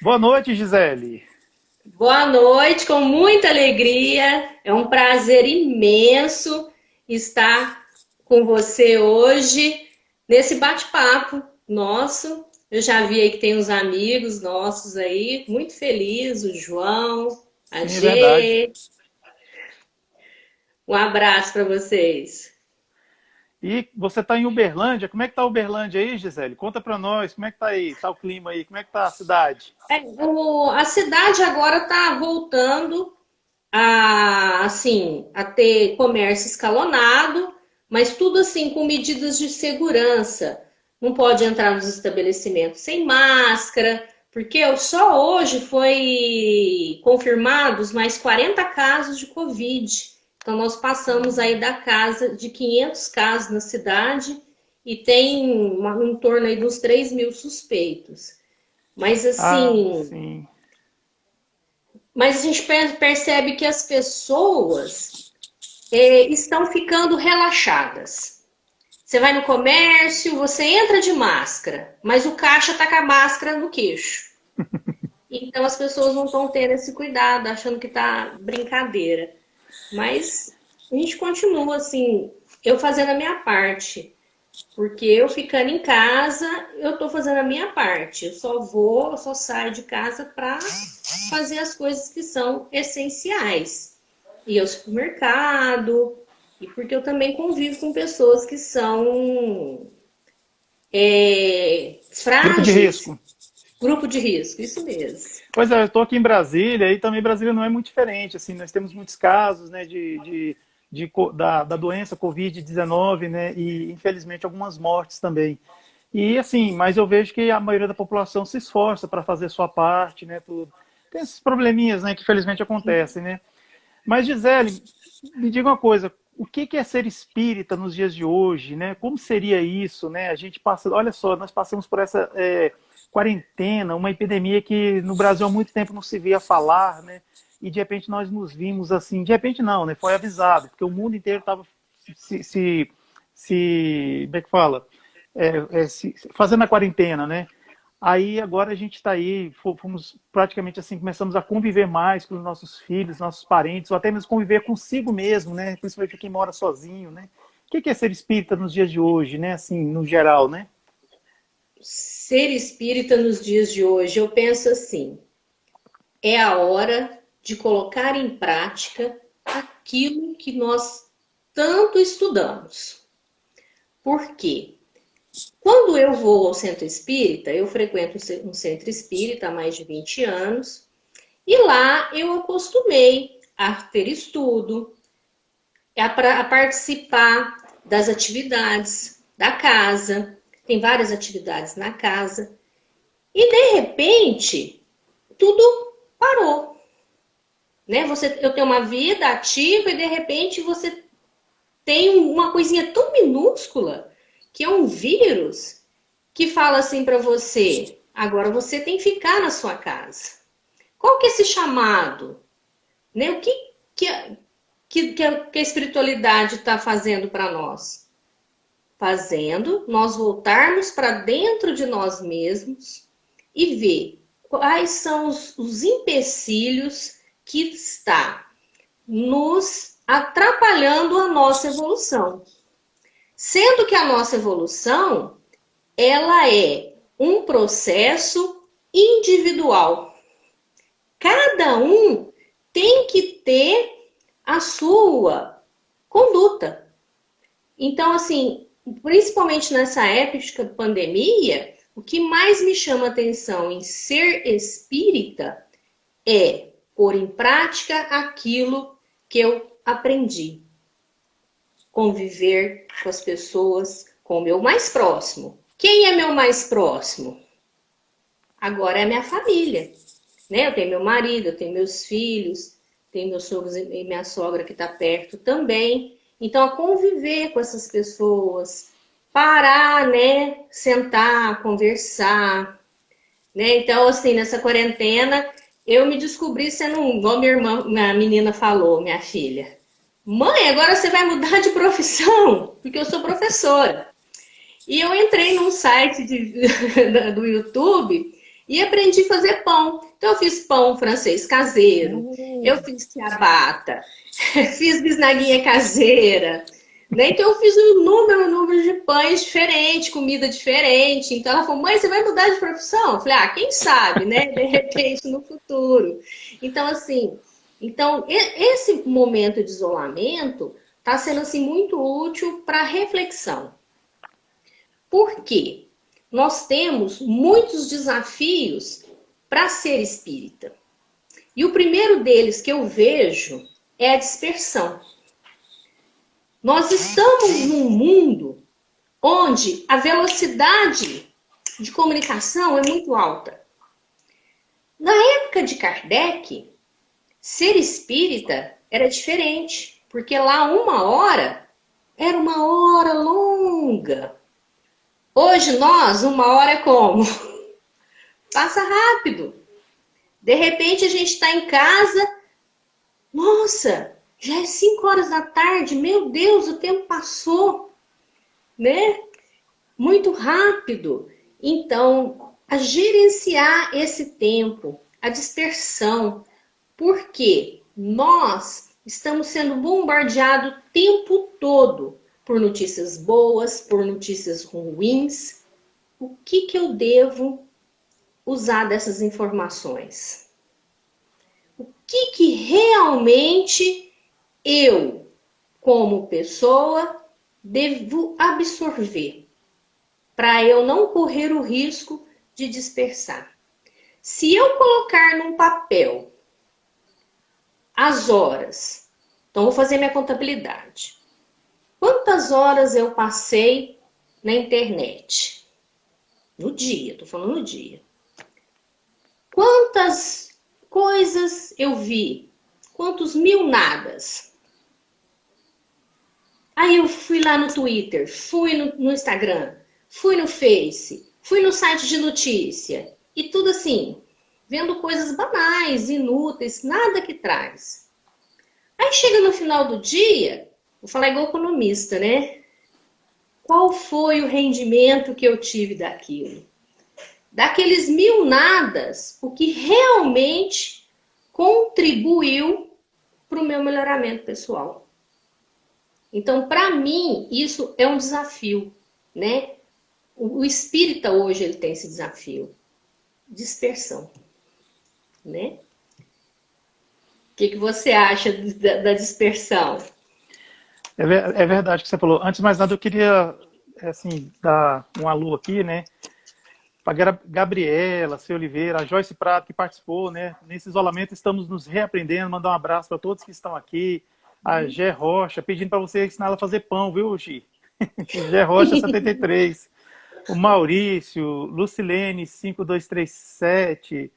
Boa noite, Gisele. Boa noite, com muita alegria. É um prazer imenso estar com você hoje nesse bate-papo nosso. Eu já vi aí que tem uns amigos nossos aí, muito feliz, o João, a Sim, é verdade. Gê. Um abraço para vocês. E você está em Uberlândia. Como é que está Uberlândia aí, Gisele? Conta para nós. Como é que tá aí? Tá o clima aí? Como é que tá a cidade? A cidade agora está voltando a ter comércio escalonado, mas tudo assim com medidas de segurança. Não pode entrar nos estabelecimentos sem máscara, porque só hoje foi confirmados mais 40 casos de Covid. Então nós passamos aí da casa de 500 casos na cidade e tem em torno aí dos 3 mil suspeitos. Mas Ah, assim, sim. mas a gente percebe que as pessoas estão ficando relaxadas. Você vai no comércio, você entra de máscara, mas o caixa está com a máscara no queixo. Então as pessoas não estão tendo esse cuidado, achando que tá brincadeira. Mas a gente continua assim, eu fazendo a minha parte. Porque eu ficando em casa, eu tô fazendo a minha parte. Eu só saio de casa para fazer as coisas que são essenciais. Ir ao supermercado, e porque eu também convivo com pessoas que são Grupo de frágeis, risco. grupo de risco, isso mesmo. Pois é, eu estou aqui em Brasília e também Brasília não é muito diferente. Assim, nós temos muitos casos, né, da doença Covid-19, né, e infelizmente algumas mortes também. E assim, mas eu vejo que a maioria da população se esforça para fazer sua parte, né, tudo. Tem esses probleminhas, né, que infelizmente acontecem, né. Mas Gisele, me diga uma coisa, o que é ser espírita nos dias de hoje, né? Como seria isso, né? A gente passa, olha só, nós passamos por essa quarentena, uma epidemia que no Brasil há muito tempo não se via falar, né? E de repente nós nos vimos assim, de repente não, né? Foi avisado, porque o mundo inteiro estava como é que fala? Fazendo a quarentena, né? Aí agora a gente está aí, fomos praticamente assim, começamos a conviver mais com os nossos filhos, nossos parentes, ou até mesmo conviver consigo mesmo, né? Principalmente quem mora sozinho, né? O que é ser espírita nos dias de hoje, né? Assim, no geral, né? Ser espírita nos dias de hoje, eu penso assim, é a hora de colocar em prática aquilo que nós tanto estudamos. Por quê? Quando eu vou ao centro espírita, eu frequento um centro espírita há mais de 20 anos, e lá eu acostumei a ter estudo, a participar das atividades da casa, tem várias atividades na casa, e de repente tudo parou. Né? Eu tenho uma vida ativa e de repente você tem uma coisinha tão minúscula que é um vírus que fala assim para você: agora você tem que ficar na sua casa. Qual que é esse chamado? Né? O que a espiritualidade está fazendo para nós? Fazendo nós voltarmos para dentro de nós mesmos e ver quais são os empecilhos que está nos atrapalhando a nossa evolução. Sendo que a nossa evolução, ela é um processo individual. Cada um tem que ter a sua conduta. Então, assim, principalmente nessa época de pandemia, o que mais me chama atenção em ser espírita é pôr em prática aquilo que eu aprendi. Conviver com as pessoas, com o meu mais próximo. Quem é meu mais próximo? Agora é a minha família. Né? Eu tenho meu marido, eu tenho meus filhos, tenho meus sogros e minha sogra que está perto também. Então, a conviver com essas pessoas, parar, né? Sentar, conversar. Né? Então, assim, nessa quarentena, eu me descobri sendo igual minha menina falou, minha filha. Mãe, agora você vai mudar de profissão, porque eu sou professora. E eu entrei num site do YouTube E aprendi a fazer pão. Então, eu fiz pão francês caseiro, eu Hum. fiz ciabatta, fiz bisnaguinha caseira, né? Então, eu fiz um número de pães diferente, comida diferente. Então, ela falou, mãe, você vai mudar de profissão? Eu falei, ah, quem sabe, né? De repente, no futuro. Então, assim, esse momento de isolamento está sendo, assim, muito útil para reflexão. Por quê? Nós temos muitos desafios para ser espírita. E o primeiro deles que eu vejo é a dispersão. Nós estamos num mundo onde a velocidade de comunicação é muito alta. Na época de Kardec, ser espírita era diferente, porque lá 1 hora era 1 hora longa. Hoje nós, 1 hora é como? Passa rápido. De repente a gente está em casa, nossa, já é 5 horas da tarde, meu Deus, o tempo passou, né? Muito rápido. Então, a gerenciar esse tempo, a dispersão, porque nós estamos sendo bombardeados o tempo todo por notícias boas, por notícias ruins. O que eu devo usar dessas informações? O que realmente eu, como pessoa, devo absorver para eu não correr o risco de dispersar? Se eu colocar num papel as horas, então vou fazer minha contabilidade. Quantas horas eu passei na internet? No dia, tô falando no dia. Quantas coisas eu vi? Quantos mil nadas? Aí eu fui lá no Twitter, fui no Instagram, fui no Face, fui no site de notícia. E tudo assim, vendo coisas banais, inúteis, nada que traz. Aí chega no final do dia, vou falar igual economista, né? Qual foi o rendimento que eu tive daquilo? Daqueles mil nadas, o que realmente contribuiu para o meu melhoramento pessoal. Então, para mim, isso é um desafio, né? O espírita hoje ele tem esse desafio. Dispersão, né? O que você acha da dispersão? É verdade o que você falou. Antes de mais nada, eu queria assim, dar um alô aqui, né? Para Gabriela, C. Oliveira, a Joyce Prado, que participou, né? Nesse isolamento estamos nos reaprendendo. Mandar um abraço para todos que estão aqui. A Gé Rocha, pedindo para você ensinar ela a fazer pão, viu, Gi? Gé Rocha 73. O Maurício, Lucilene 5237,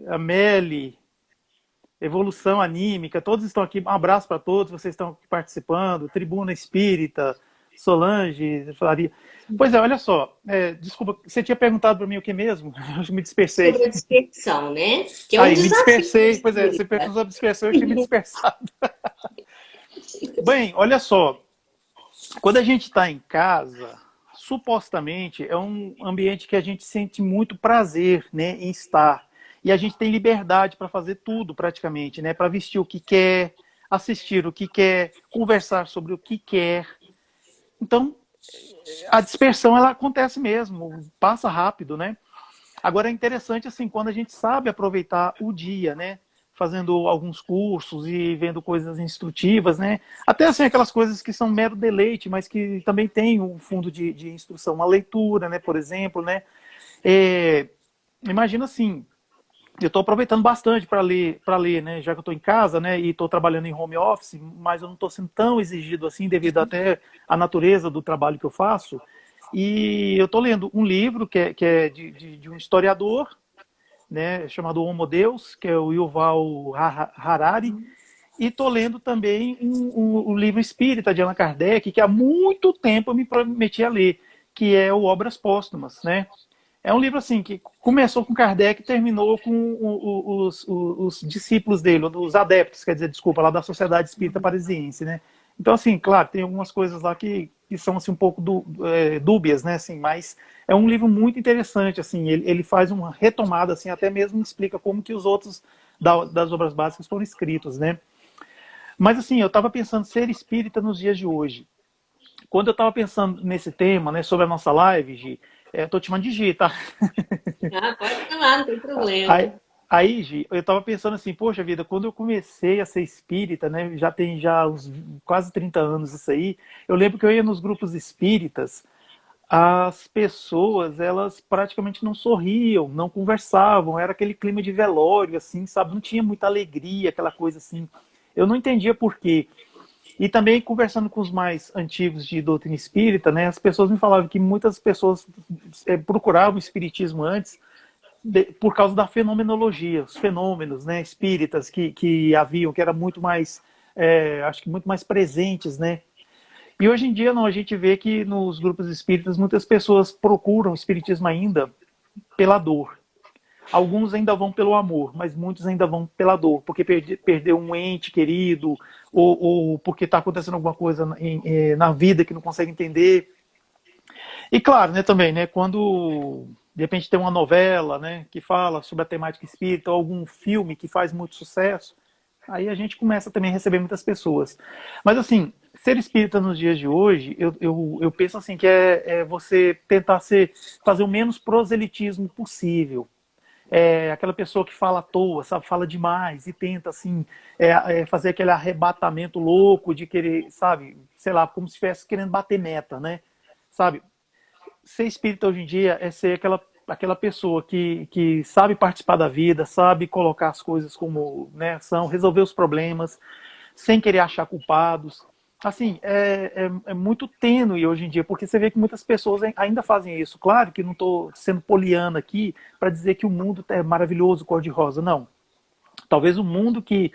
a Meli, Evolução Anímica, todos estão aqui. Um abraço para todos, vocês estão aqui participando. Tribuna Espírita, Solange, Falaria. Pois é, olha só, desculpa, você tinha perguntado para mim o que mesmo? Eu me dispersei. Sobre a dispersão, né? Que é um Aí, me desafio. dispersei, pois é, você perguntou sobre dispersão, eu tinha me dispersado. Bem, olha só, quando a gente está em casa, supostamente é um ambiente que a gente sente muito prazer, né, em estar. E a gente tem liberdade para fazer tudo praticamente, né, para vestir o que quer, assistir o que quer, conversar sobre o que quer. Então, a dispersão ela acontece mesmo, passa rápido, né? Agora é interessante assim, quando a gente sabe aproveitar o dia, né? Fazendo alguns cursos e vendo coisas instrutivas, né? Até assim, aquelas coisas que são mero deleite, mas que também tem um fundo de instrução, uma leitura, né? Por exemplo, né? Imagina assim, eu estou aproveitando bastante para ler, né? Já que eu estou em casa, né? E estou trabalhando em home office, mas eu não estou sendo tão exigido assim, devido até à natureza do trabalho que eu faço. E eu estou lendo um livro que é de um historiador, né, chamado Homo Deus, que é o Yuval Harari, e estou lendo também um livro espírita de Allan Kardec, que há muito tempo eu me prometi a ler, que é o Obras Póstumas, né? É um livro assim que começou com Kardec e terminou com os discípulos dele, os adeptos, quer dizer, desculpa, lá da Sociedade Espírita Parisiense, né? Então, assim, claro, tem algumas coisas lá que são assim, um pouco dúbias, né? Assim, mas é um livro muito interessante, assim, ele faz uma retomada, assim, até mesmo explica como que os outros das obras básicas foram escritos, né? Mas, assim, eu estava pensando ser espírita nos dias de hoje. Quando eu estava pensando nesse tema, né, sobre a nossa live, Gi, tô te chamando de Gi, tá? Ah, pode falar, não tem Aí, problema. aí, Gi, eu tava pensando assim, poxa vida, quando eu comecei a ser espírita, né, já tem já uns quase 30 anos isso aí, eu lembro que eu ia nos grupos espíritas, as pessoas, elas praticamente não sorriam, não conversavam, era aquele clima de velório, assim, sabe, não tinha muita alegria, aquela coisa assim. Eu não entendia por quê. E também conversando com os mais antigos de doutrina espírita, né, as pessoas me falavam que muitas pessoas procuravam o espiritismo antes por causa da fenomenologia, os fenômenos, né, espíritas que haviam, que eram muito mais, acho que muito mais presentes, né. E hoje em dia não, a gente vê que nos grupos espíritas muitas pessoas procuram o espiritismo ainda pela dor. Alguns ainda vão pelo amor, mas muitos ainda vão pela dor, porque perdeu um ente querido, ou porque está acontecendo alguma coisa na vida que não consegue entender. E claro, né, também, né, quando de repente tem uma novela, né, que fala sobre a temática espírita, ou algum filme que faz muito sucesso, aí a gente começa também a receber muitas pessoas. Mas assim, ser espírita nos dias de hoje, eu penso assim que é você tentar fazer o menos proselitismo possível. Aquela pessoa que fala à toa, sabe, fala demais e tenta assim fazer aquele arrebatamento louco de querer, sabe, sei lá, como se estivesse querendo bater meta, né? Sabe, ser espírita hoje em dia é ser aquela pessoa que sabe participar da vida, sabe colocar as coisas como, né, são, resolver os problemas, sem querer achar culpados. Assim, é muito tênue hoje em dia, porque você vê que muitas pessoas ainda fazem isso. Claro que não estou sendo poliana aqui para dizer que o mundo é maravilhoso, cor-de-rosa, não. Talvez o mundo que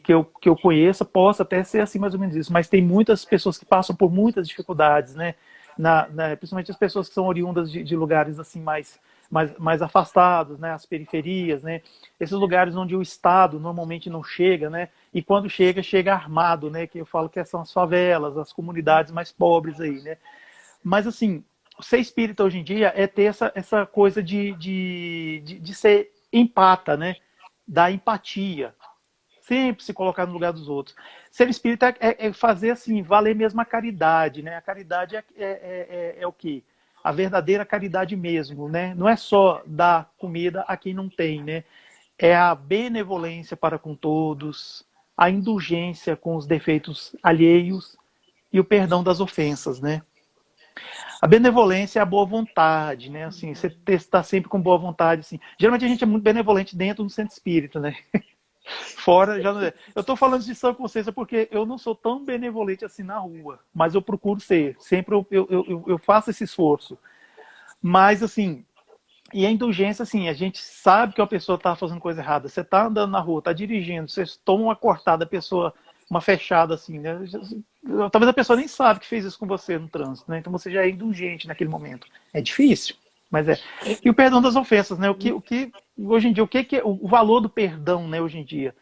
eu conheça possa até ser assim mais ou menos isso, mas tem muitas pessoas que passam por muitas dificuldades, né? Principalmente as pessoas que são oriundas de lugares assim mais afastados, né? As periferias, né? Esses lugares onde o Estado normalmente não chega, né? E quando chega, chega armado, né? Que eu falo que são as favelas, as comunidades mais pobres aí, né? Mas assim, ser espírita hoje em dia é ter essa coisa de ser empata, né? Da empatia, sempre se colocar no lugar dos outros. Ser espírita é fazer assim, valer mesmo a caridade, né? A caridade é o quê? A verdadeira caridade mesmo, né? Não é só dar comida a quem não tem, né? É a benevolência para com todos, a indulgência com os defeitos alheios e o perdão das ofensas, né? A benevolência é a boa vontade, né? Assim, você está sempre com boa vontade, assim. Geralmente a gente é muito benevolente dentro do centro espírita, né? Fora já não é. Eu estou falando de sã consciência porque eu não sou tão benevolente assim na rua, mas eu procuro ser. Sempre eu faço esse esforço. Mas, assim, e a indulgência, assim, a gente sabe que a pessoa está fazendo coisa errada. Você está andando na rua, está dirigindo, você toma uma cortada, a pessoa, uma fechada, assim, né? Talvez a pessoa nem sabe que fez isso com você no trânsito, né? Então você já é indulgente naquele momento. É difícil, mas é. E o perdão das ofensas, né? O que hoje em dia, que é o valor do perdão, né, hoje em dia?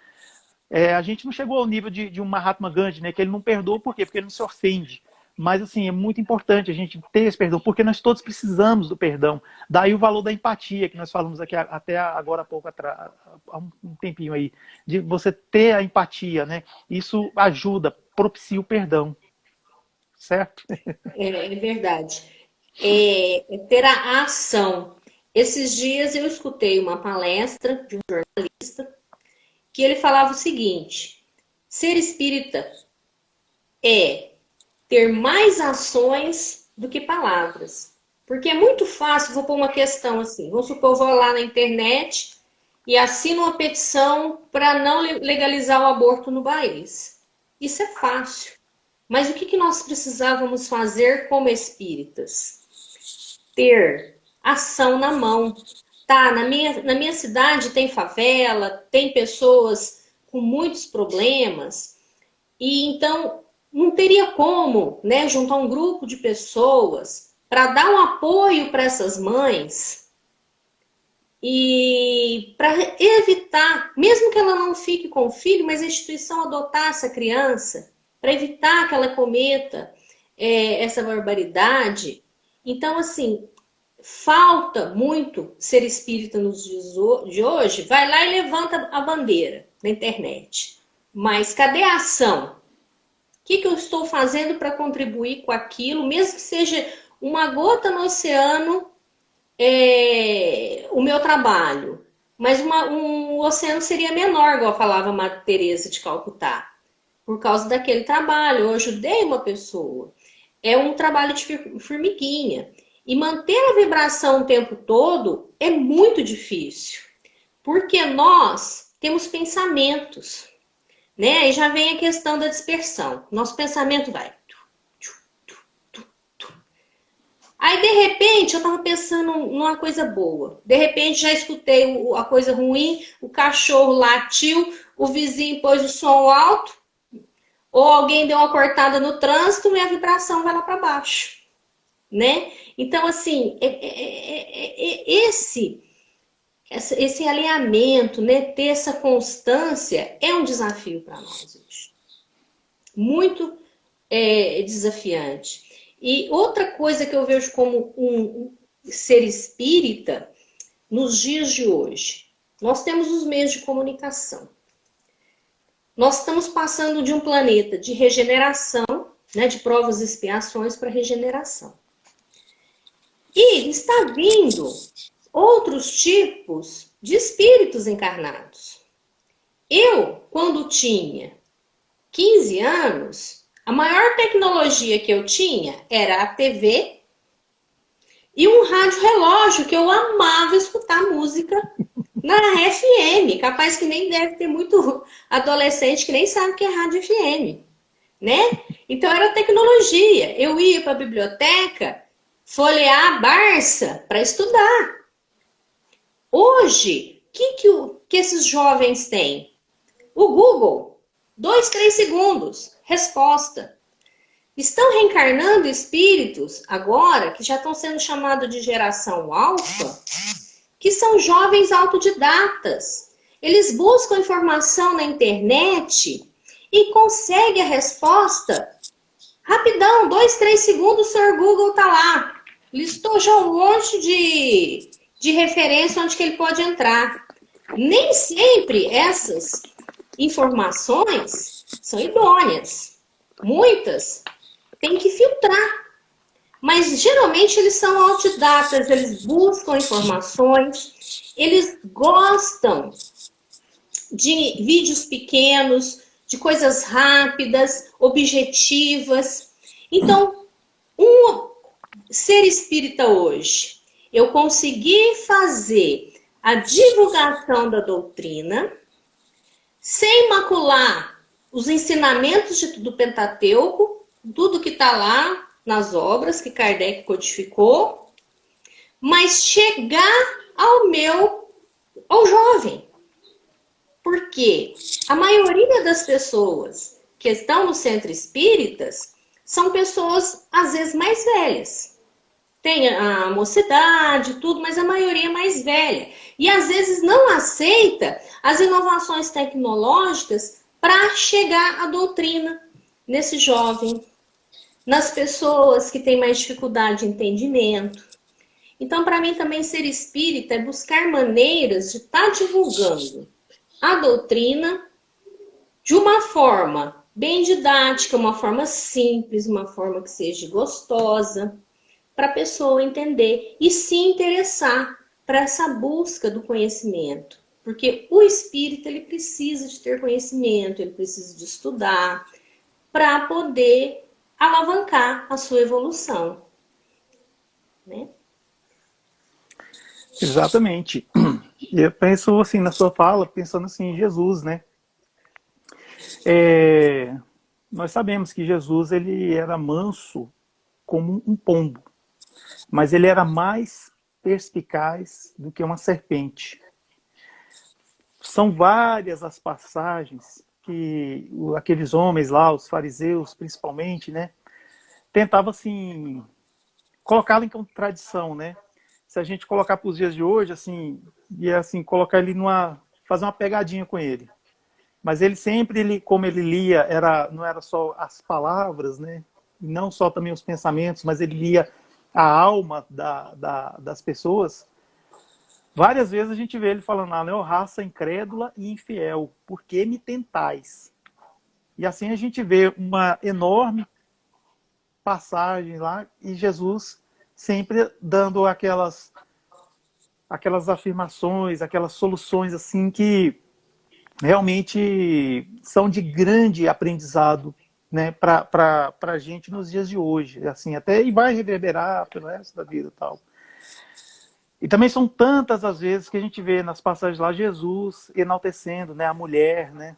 A gente não chegou ao nível de um Mahatma Gandhi, né? Que ele não perdoa, por quê? Porque ele não se ofende. Mas, assim, é muito importante a gente ter esse perdão, porque nós todos precisamos do perdão. Daí o valor da empatia, que nós falamos aqui até agora há pouco atrás, há um tempinho aí, de você ter a empatia, né? Isso ajuda, propicia o perdão, certo? É verdade. É ter a ação. Esses dias eu escutei uma palestra de um jornalista que ele falava o seguinte: ser espírita é ter mais ações do que palavras. Porque é muito fácil, vou pôr uma questão assim, vamos supor, eu vou lá na internet e assino uma petição para não legalizar o aborto no país. Isso é fácil. Mas o que nós precisávamos fazer como espíritas? Ter ação na mão. Tá, na minha cidade tem favela, tem pessoas com muitos problemas, e então não teria como, né, juntar um grupo de pessoas para dar um apoio para essas mães e para evitar, mesmo que ela não fique com o filho, mas a instituição adotar essa criança, para evitar que ela cometa essa barbaridade. Então, assim, falta muito ser espírita nos dias de hoje. Vai lá e levanta a bandeira na internet. Mas cadê a ação? O que eu estou fazendo para contribuir com aquilo, mesmo que seja uma gota no oceano, o meu trabalho. Mas um oceano seria menor, igual falava a Madre Teresa de Calcutá, por causa daquele trabalho. Eu ajudei uma pessoa. É um trabalho de formiguinha. E manter a vibração o tempo todo é muito difícil, porque nós temos pensamentos, né? Aí já vem a questão da dispersão. Nosso pensamento vai. Aí, de repente, eu tava pensando numa coisa boa. De repente, já escutei a coisa ruim, o cachorro latiu, o vizinho pôs o som alto, ou alguém deu uma cortada no trânsito e a vibração vai lá para baixo, né? Então, assim, esse alinhamento, né, ter essa constância é um desafio para nós hoje. Muito desafiante. E outra coisa que eu vejo como um ser espírita nos dias de hoje, nós temos os meios de comunicação. Nós estamos passando de um planeta de regeneração, né, de provas e expiações para regeneração. E está vindo outros tipos de espíritos encarnados. Eu, quando tinha 15 anos, a maior tecnologia que eu tinha era a TV e um rádio relógio, que eu amava escutar música na FM. Capaz que nem deve ter muito adolescente que nem sabe o que é rádio FM, né? Então era tecnologia. Eu ia para a biblioteca folhear a Barça para estudar. Hoje, o que esses jovens têm? O Google, 2, 3 segundos, resposta. Estão reencarnando espíritos agora, que já estão sendo chamados de geração alfa, que são jovens autodidatas. Eles buscam informação na internet e conseguem a resposta rapidão, 2, 3 segundos, o Sr. Google está lá. Listou já um monte de referência onde que ele pode entrar. Nem sempre essas informações são idôneas. Muitas tem que filtrar. Mas geralmente eles são autodidatas, eles buscam informações, eles gostam de vídeos pequenos, de coisas rápidas, objetivas. Então, um ser espírita hoje, eu consegui fazer a divulgação da doutrina sem macular os ensinamentos do Pentateuco, tudo que está lá nas obras que Kardec codificou, mas chegar ao jovem. Porque a maioria das pessoas que estão no centro espíritas são pessoas, às vezes, mais velhas. Tem a mocidade, tudo, mas a maioria é mais velha. E, às vezes, não aceita as inovações tecnológicas para chegar à doutrina nesse jovem, nas pessoas que têm mais dificuldade de entendimento. Então, para mim, também ser espírita é buscar maneiras de estar divulgando a doutrina de uma forma bem didática, uma forma simples, uma forma que seja gostosa, para a pessoa entender e se interessar para essa busca do conhecimento. Porque o espírita, ele precisa de ter conhecimento, ele precisa de estudar para poder alavancar a sua evolução, né? Exatamente. E eu penso assim, na sua fala, pensando assim em Jesus, né? Nós sabemos que Jesus, ele era manso como um pombo, mas ele era mais perspicaz do que uma serpente. São várias as passagens que aqueles homens lá, os fariseus principalmente, né, tentavam assim colocá-lo em contradição, né? Se a gente colocar para os dias de hoje, assim, ia assim colocar ele fazer uma pegadinha com ele. Mas ele sempre, como ele lia, não era só as palavras, né? Não só também os pensamentos, mas ele lia a alma das pessoas. Várias vezes a gente vê ele falando lá, né? "Ó raça incrédula e infiel, por que me tentais?" E assim a gente vê uma enorme passagem lá e Jesus sempre dando aquelas afirmações, aquelas soluções assim que realmente são de grande aprendizado, né, para a gente nos dias de hoje, assim, até e vai reverberar pelo resto da vida e tal. E também são tantas as vezes que a gente vê nas passagens lá Jesus enaltecendo, né, a mulher, né,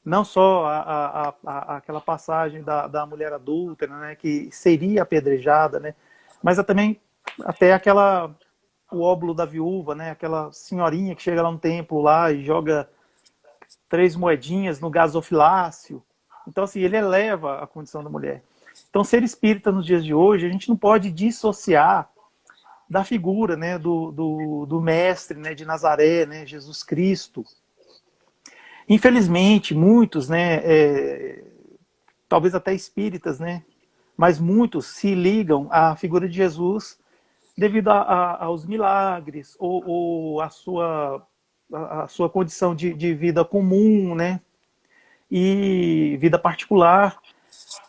não só aquela passagem da mulher adúltera, né, que seria apedrejada, né, mas também até o óbolo da viúva, né, aquela senhorinha que chega lá no templo lá e joga 3 moedinhas no gasofilácio. Então, assim, ele eleva a condição da mulher. Então, ser espírita nos dias de hoje, a gente não pode dissociar da figura, né, do mestre, né, de Nazaré, né, Jesus Cristo. Infelizmente, muitos, né, talvez até espíritas, né, mas muitos se ligam à figura de Jesus devido aos milagres ou à sua condição de vida comum, né, e vida particular,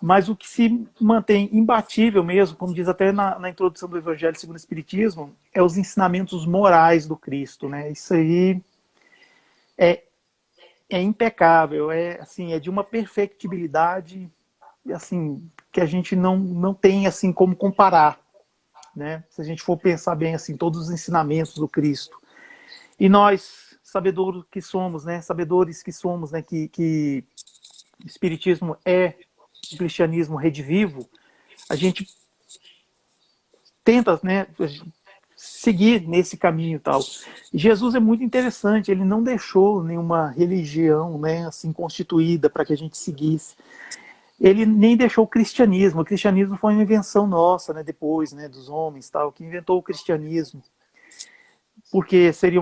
mas o que se mantém imbatível mesmo, como diz até na introdução do Evangelho segundo o Espiritismo, é os ensinamentos morais do Cristo, né? Isso aí é, é impecável, assim, é de uma perfectibilidade assim que a gente não tem assim como comparar, né? Se a gente for pensar bem assim, todos os ensinamentos do Cristo. E nós, sabedores que somos, né? Sabedores que somos, né? Que o Espiritismo é o cristianismo redivivo, a gente tenta, né, seguir nesse caminho e tal. Jesus é muito interessante, ele não deixou nenhuma religião, né, assim, constituída para que a gente seguisse. Ele nem deixou o cristianismo foi uma invenção nossa, né, depois, né, dos homens, tal, que inventou o cristianismo, porque seria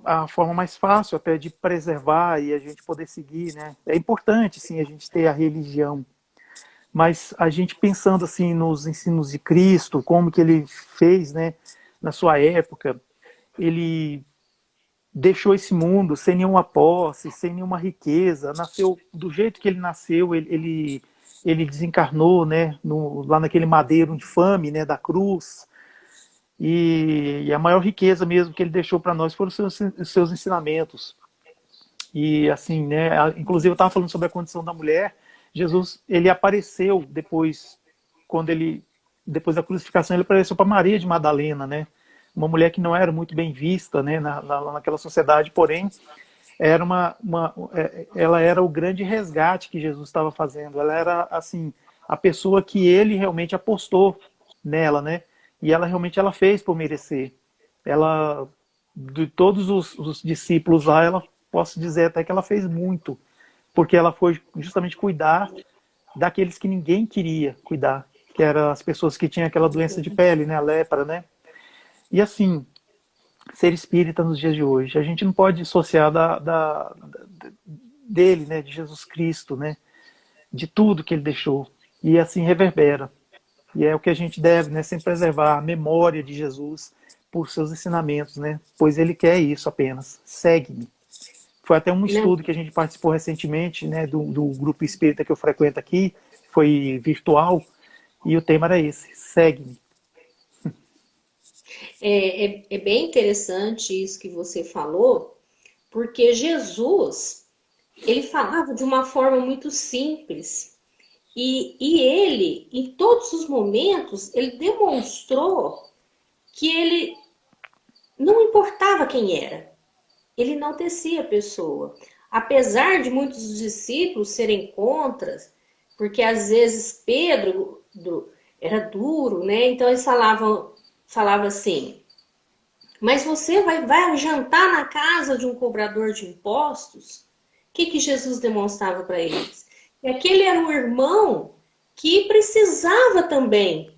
a forma mais fácil até de preservar e a gente poder seguir, né. É importante, sim, a gente ter a religião, mas a gente pensando assim nos ensinos de Cristo, como que ele fez, né, na sua época, ele deixou esse mundo sem nenhuma posse, sem nenhuma riqueza, nasceu do jeito que ele nasceu, ele desencarnou, né, lá naquele madeiro infame, né, da cruz, e a maior riqueza mesmo que ele deixou para nós foram os seus ensinamentos. E assim, né, inclusive eu estava falando sobre a condição da mulher. Jesus, ele apareceu depois, depois da crucificação, ele apareceu para Maria de Madalena, né? Uma mulher que não era muito bem vista, né, naquela sociedade, porém, ela era o grande resgate que Jesus estava fazendo. Ela era, assim, a pessoa que ele realmente apostou nela, né? E ela fez por merecer. Ela, de todos os discípulos lá, posso dizer até que ela fez muito, porque ela foi justamente cuidar daqueles que ninguém queria cuidar, que eram as pessoas que tinham aquela doença de pele, né, a lepra, né? E assim, ser espírita nos dias de hoje, a gente não pode dissociar dele, né, de Jesus Cristo, né, de tudo que ele deixou, e assim reverbera. E é o que a gente deve, né, sempre preservar a memória de Jesus por seus ensinamentos, né, pois ele quer isso apenas, segue-me. Foi até um estudo que a gente participou recentemente, né, do grupo espírita que eu frequento aqui, foi virtual, e o tema era esse, segue-me. É bem interessante isso que você falou, porque Jesus, ele falava de uma forma muito simples. E ele, em todos os momentos, ele demonstrou que ele não importava quem era. Ele enaltecia a pessoa. Apesar de muitos discípulos serem contra, porque às vezes Pedro era duro, né? Então eles falavam assim, mas você vai jantar na casa de um cobrador de impostos? O que Jesus demonstrava para eles? E aquele era um irmão que precisava também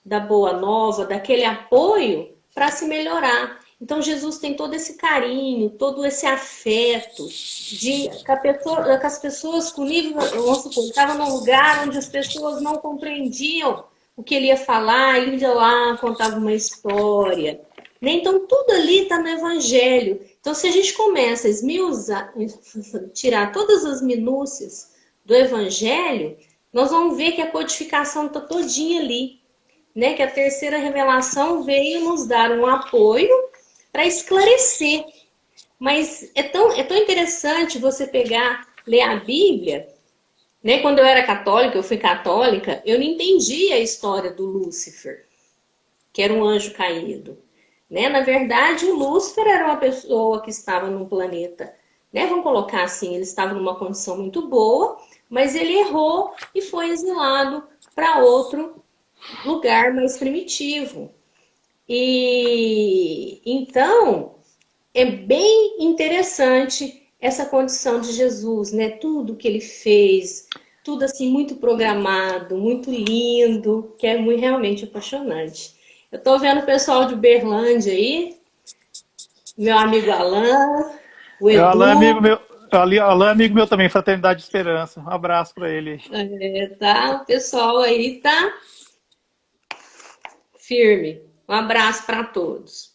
da boa nova, daquele apoio para se melhorar. Então Jesus tem todo esse carinho, todo esse afeto de que as pessoas comigo, vamos supor, estava num lugar onde as pessoas não compreendiam o que ele ia falar, ele ia lá, contava uma história. Né? Então tudo ali está no Evangelho. Então se a gente começa a esmiuçar, tirar todas as minúcias do Evangelho, nós vamos ver que a codificação está todinha ali. Né? Que a terceira revelação veio nos dar um apoio para esclarecer. Mas é tão interessante você pegar, ler a Bíblia. Né? Quando eu era católica, eu fui católica, eu não entendia a história do Lúcifer, que era um anjo caído. Né? Na verdade, o Lúcifer era uma pessoa que estava num planeta, né? Vamos colocar assim, ele estava numa condição muito boa, mas ele errou e foi exilado para outro lugar mais primitivo. E então é bem interessante essa condição de Jesus, né? Tudo que ele fez, tudo assim muito programado, muito lindo, que é muito, realmente apaixonante. Eu tô vendo o pessoal de Uberlândia aí, meu amigo Alain, o O Alan é amigo Edu, meu, Alan é amigo meu também, Fraternidade Esperança. Um abraço para ele. tá? O pessoal aí tá firme. Um abraço para todos.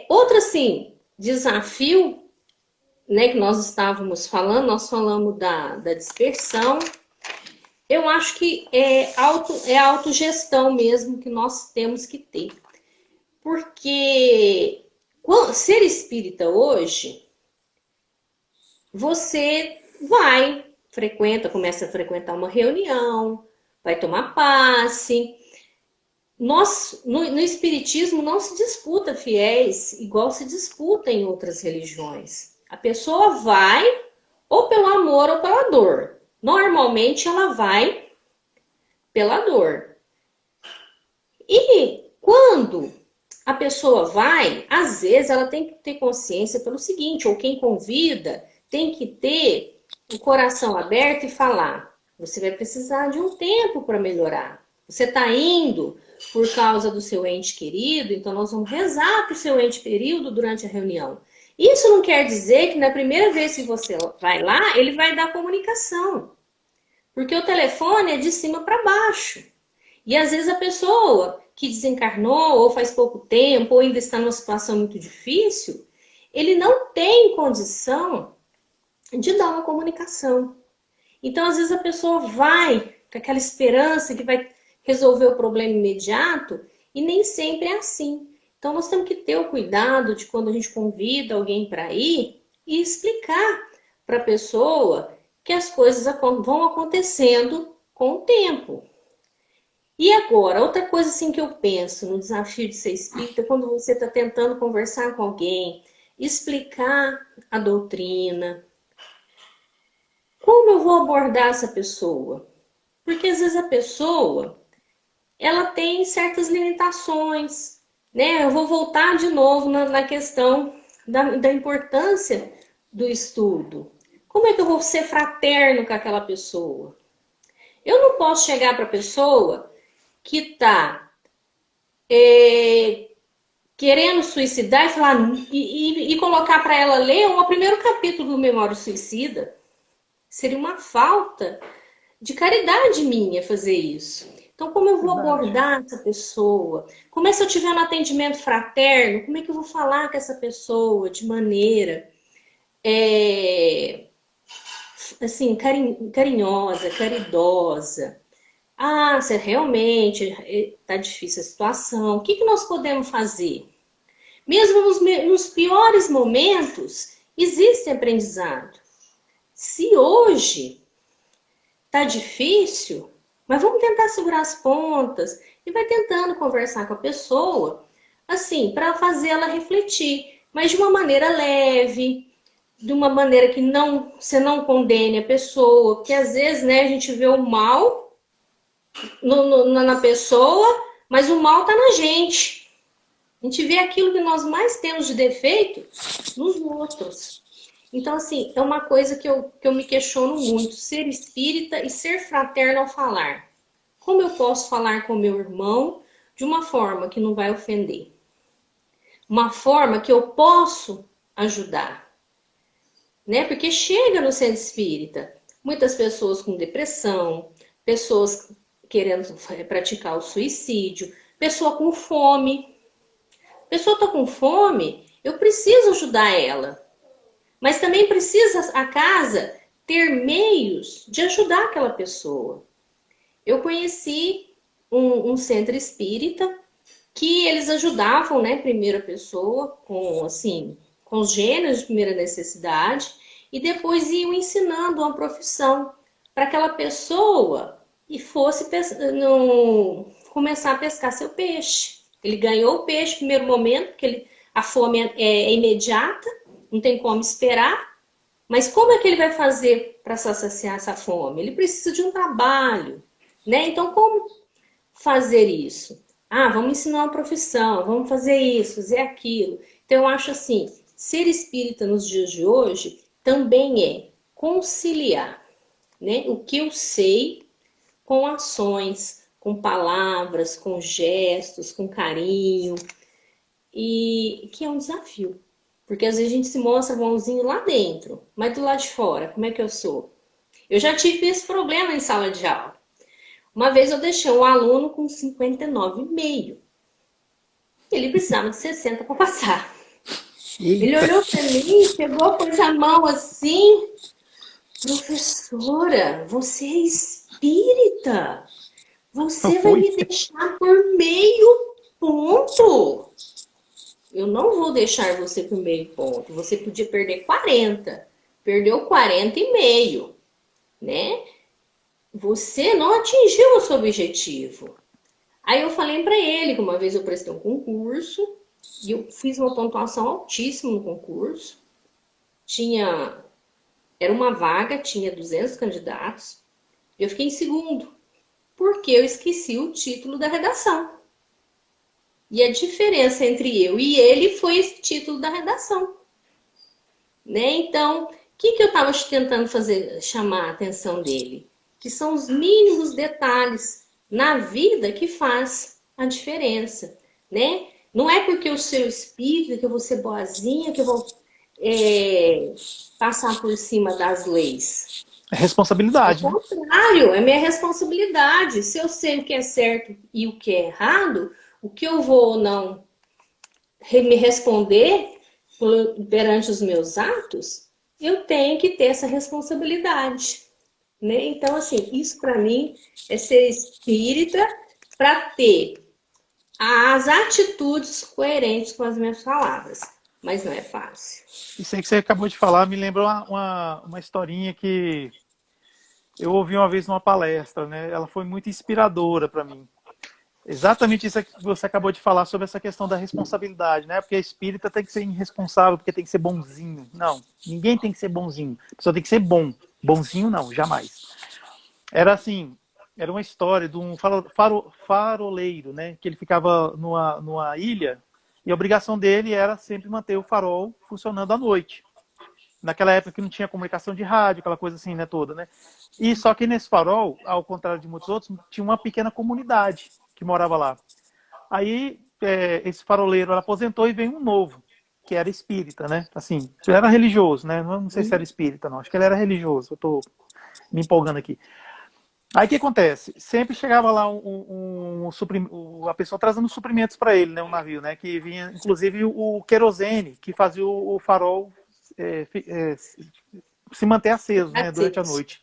Outro, assim, desafio, né, que nós estávamos falando, nós falamos da dispersão. Eu acho que é a autogestão mesmo que nós temos que ter. Porque ser espírita hoje, você começa a frequentar uma reunião, vai tomar passe. No Espiritismo não se disputa fiéis igual se disputa em outras religiões. A pessoa vai ou pelo amor ou pela dor. Normalmente ela vai pela dor. E quando a pessoa vai, às vezes ela tem que ter consciência pelo seguinte, ou quem convida tem que ter o coração aberto e falar, você vai precisar de um tempo para melhorar. Você está indo por causa do seu ente querido, então nós vamos rezar para o seu ente querido durante a reunião. Isso não quer dizer que na primeira vez que você vai lá, ele vai dar comunicação. Porque o telefone é de cima para baixo. E às vezes a pessoa que desencarnou, ou faz pouco tempo, ou ainda está numa situação muito difícil, ele não tem condição de dar uma comunicação. Então, às vezes a pessoa vai com aquela esperança que vai resolver o problema imediato, e nem sempre é assim. Então, nós temos que ter o cuidado de quando a gente convida alguém para ir e explicar para a pessoa que as coisas vão acontecendo com o tempo. E agora, outra coisa assim que eu penso no desafio de ser espírita, quando você está tentando conversar com alguém, explicar a doutrina, como eu vou abordar essa pessoa? Porque às vezes a pessoa, ela tem certas limitações, né? Eu vou voltar de novo na questão da importância do estudo. Como é que eu vou ser fraterno com aquela pessoa? Eu não posso chegar para a pessoa que está querendo suicidar e falar e colocar para ela ler o primeiro capítulo do Memória Suicida. Seria uma falta de caridade minha fazer isso. Então, como eu vou abordar essa pessoa? Como é se eu tiver um atendimento fraterno? Como é que eu vou falar com essa pessoa de maneira assim, carinhosa, caridosa? Ah, se realmente está difícil a situação, o que nós podemos fazer? Mesmo nos piores momentos, existe aprendizado. Se hoje está difícil, mas vamos tentar segurar as pontas e vai tentando conversar com a pessoa, assim, para fazê-la refletir, mas de uma maneira leve, de uma maneira que você não condene a pessoa, porque às vezes, né, a gente vê o mal na pessoa, mas o mal está na gente. A gente vê aquilo que nós mais temos de defeito nos outros. Então, assim, é uma coisa que eu me questiono muito. Ser espírita e ser fraterno ao falar. Como eu posso falar com meu irmão de uma forma que não vai ofender? uma forma que eu posso ajudar, né? Porque chega no centro espírita muitas pessoas com depressão, pessoas querendo praticar o suicídio, pessoa com fome. A pessoa está com fome, eu preciso ajudar ela. Mas também precisa a casa ter meios de ajudar aquela pessoa. Eu conheci um centro espírita que eles ajudavam, né, primeira pessoa com assim, com os gêneros de primeira necessidade e depois iam ensinando uma profissão para aquela pessoa e fosse começar a pescar seu peixe. Ele ganhou o peixe no primeiro momento, porque a fome é imediata, não tem como esperar. Mas como é que ele vai fazer para saciar essa fome? Ele precisa de um trabalho, né? Então, como fazer isso? Ah, vamos ensinar uma profissão, vamos fazer isso, fazer aquilo. Então, eu acho assim, ser espírita nos dias de hoje também é conciliar, né, o que eu sei com ações, com palavras, com gestos, com carinho, e que é um desafio. Porque às vezes a gente se mostra bonzinho lá dentro, mas do lado de fora, como é que eu sou? Eu já tive esse problema em sala de aula. Uma vez eu deixei um aluno com 59,5. Ele precisava de 60 para passar. Ele Eita. olhou para mim, pegou, pôs a mão assim. Professora, você é espírita? Você vai Oi. me deixar por meio ponto? Eu não vou deixar você por meio ponto. Você podia perder 40. Perdeu 40,5, né? Você não atingiu o seu objetivo. Aí eu falei para ele que uma vez eu prestei um concurso e eu fiz uma pontuação altíssima no concurso. Era uma vaga, tinha 200 candidatos. Eu fiquei em segundo, porque eu esqueci o título da redação. E a diferença entre eu e ele foi esse título da redação, né? Então, o que eu estava tentando fazer, chamar a atenção dele? Que são os mínimos detalhes na vida que faz a diferença, né? Não é porque eu sou espírita, que eu vou ser boazinha, que eu vou passar por cima das leis. É Ao responsabilidade, né? contrário, é minha responsabilidade. Se eu sei o que é certo e o que é errado, o que eu vou ou não me responder perante os meus atos, eu tenho que ter essa responsabilidade, né? Então, assim, isso para mim é ser espírita para ter as atitudes coerentes com as minhas palavras. Mas não é fácil. Isso aí que você acabou de falar me lembra uma historinha que eu ouvi uma vez numa palestra, né? Ela foi muito inspiradora para mim. Exatamente isso que você acabou de falar sobre essa questão da responsabilidade, né? Porque a espírita tem que ser irresponsável, porque tem que ser bonzinho. Não, ninguém tem que ser bonzinho. A pessoa tem que ser bom. Bonzinho não, jamais. Era assim, era uma história de um faroleiro, né? Que ele ficava numa ilha e a obrigação dele era sempre manter o farol funcionando à noite. Naquela época que não tinha comunicação de rádio, aquela coisa assim, né, toda, né? E só que nesse farol, ao contrário de muitos outros, tinha uma pequena comunidade que morava lá. Aí esse faroleiro aposentou e veio um novo, que era espírita, né? Assim, era religioso, né? Não sei se era espírita, não. Acho que ele era religioso. Eu tô me empolgando aqui. Aí o que acontece? Sempre chegava lá a pessoa trazendo suprimentos para ele, né? Um navio, né? Que vinha, inclusive, o querosene, que fazia o farol se manter aceso, né? Durante a noite.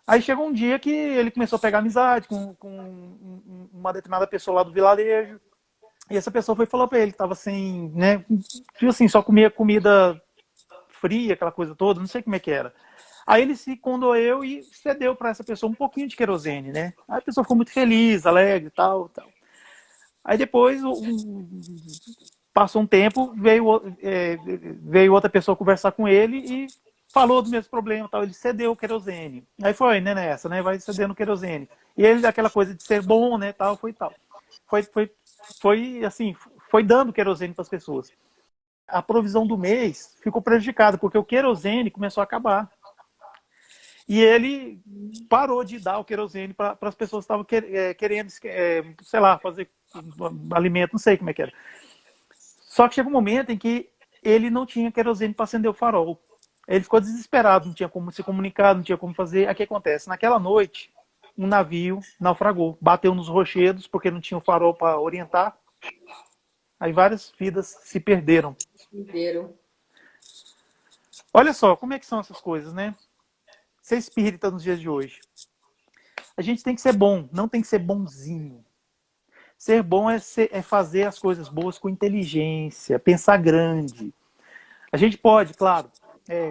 Aí chegou um dia que ele começou a pegar amizade com uma determinada pessoa lá do vilarejo. E essa pessoa foi e falou pra ele que tava sem, né? Tipo assim, só comia comida fria, aquela coisa toda, não sei como é que era. Aí ele se condoeu e cedeu para essa pessoa um pouquinho de querosene, né? Aí a pessoa ficou muito feliz, alegre, tal, tal. Aí depois, passou um tempo, veio outra pessoa conversar com ele e falou do mesmo problema, tal. Ele cedeu o querosene. Aí foi, né, nessa, né? Vai cedendo o querosene. E ele, aquela coisa de ser bom, né, tal, foi tal. Foi assim, foi dando querosene para as pessoas. A provisão do mês ficou prejudicada, porque o querosene começou a acabar. E ele parou de dar o querosene para as pessoas que estavam querendo, sei lá, fazer alimento, não sei como é que era. Só que chega um momento em que ele não tinha querosene para acender o farol. Ele ficou desesperado, não tinha como se comunicar, não tinha como fazer. Aí o que acontece? Naquela noite, um navio naufragou, bateu nos rochedos porque não tinha o farol para orientar. Aí várias vidas se perderam. Entenderam? Olha só, como é que são essas coisas, né? Ser espírita nos dias de hoje. A gente tem que ser bom, não tem que ser bonzinho. Ser bom é fazer as coisas boas com inteligência, pensar grande. A gente pode, claro,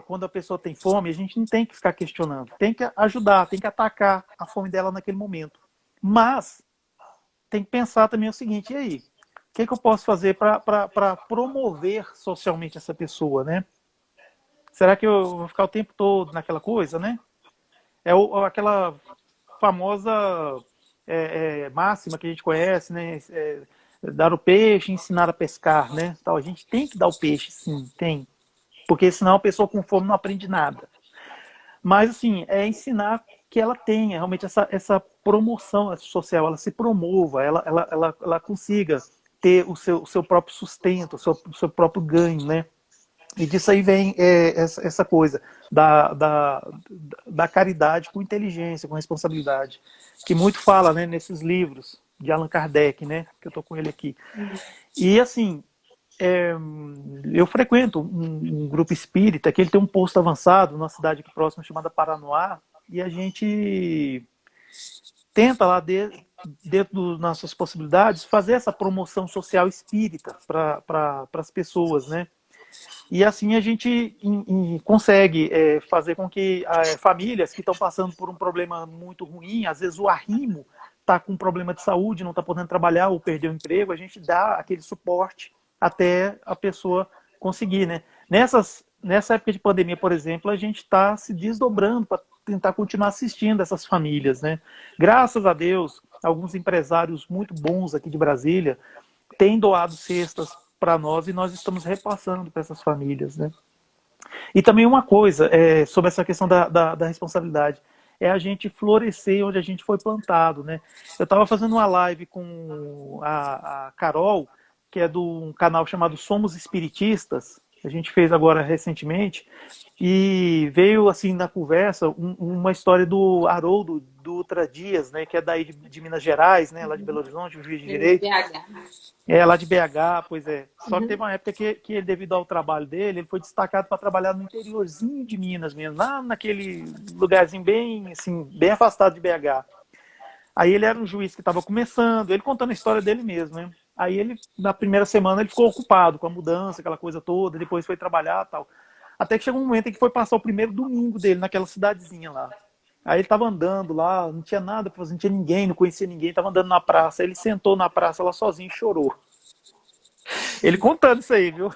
quando a pessoa tem fome, a gente não tem que ficar questionando. Tem que ajudar, tem que atacar a fome dela naquele momento. Mas tem que pensar também o seguinte, e aí? O que, é que eu posso fazer para promover socialmente essa pessoa, né? Será que eu vou ficar o tempo todo naquela coisa, né? Aquela famosa máxima que a gente conhece, né? Dar o peixe, ensinar a pescar, né? Então, a gente tem que dar o peixe, sim, tem. Porque senão a pessoa com fome não aprende nada. Mas, assim, é ensinar que ela tenha realmente essa promoção social, ela se promova, ela consiga ter o seu próprio sustento, o seu próprio ganho, né? E disso aí vem essa coisa da caridade com inteligência, com responsabilidade, que muito fala, né, nesses livros de Allan Kardec, né, que eu estou com ele aqui. E assim, eu frequento um grupo espírita que ele tem um posto avançado numa cidade aqui próxima chamada Paranoá, e a gente tenta lá dentro das nossas possibilidades fazer essa promoção social espírita para as pessoas, né? E assim a gente consegue fazer com que famílias que estão passando por um problema muito ruim, às vezes o arrimo está com um problema de saúde, não está podendo trabalhar ou perdeu o emprego, a gente dá aquele suporte até a pessoa conseguir, né? Nessa época de pandemia, por exemplo, a gente está se desdobrando para tentar continuar assistindo essas famílias, né? Graças a Deus, alguns empresários muito bons aqui de Brasília têm doado cestas para nós e nós estamos repassando para essas famílias, né? E também uma coisa sobre essa questão da responsabilidade é a gente florescer onde a gente foi plantado, né? Eu estava fazendo uma live com a Carol, que é de um canal chamado Somos Espiritistas, a gente fez agora recentemente, e veio assim na conversa uma história do Haroldo Dutra Dias, né, que é daí de Minas Gerais, né, lá de Belo Horizonte, o juiz de direito. Lá de BH, pois é. Só que teve uma época que ele, devido ao trabalho dele, ele foi destacado para trabalhar no interiorzinho de Minas mesmo, lá naquele lugarzinho bem, assim, bem afastado de BH. Aí ele era um juiz que estava começando, ele contando a história dele mesmo, né? Aí ele, na primeira semana, ele ficou ocupado com a mudança, aquela coisa toda, depois foi trabalhar e tal. Até que chegou um momento em que foi passar o primeiro domingo dele naquela cidadezinha lá. Aí ele tava andando lá, não tinha nada pra fazer, não tinha ninguém, não conhecia ninguém, tava andando na praça. Aí ele sentou na praça lá sozinho e chorou. Ele contando isso aí, viu?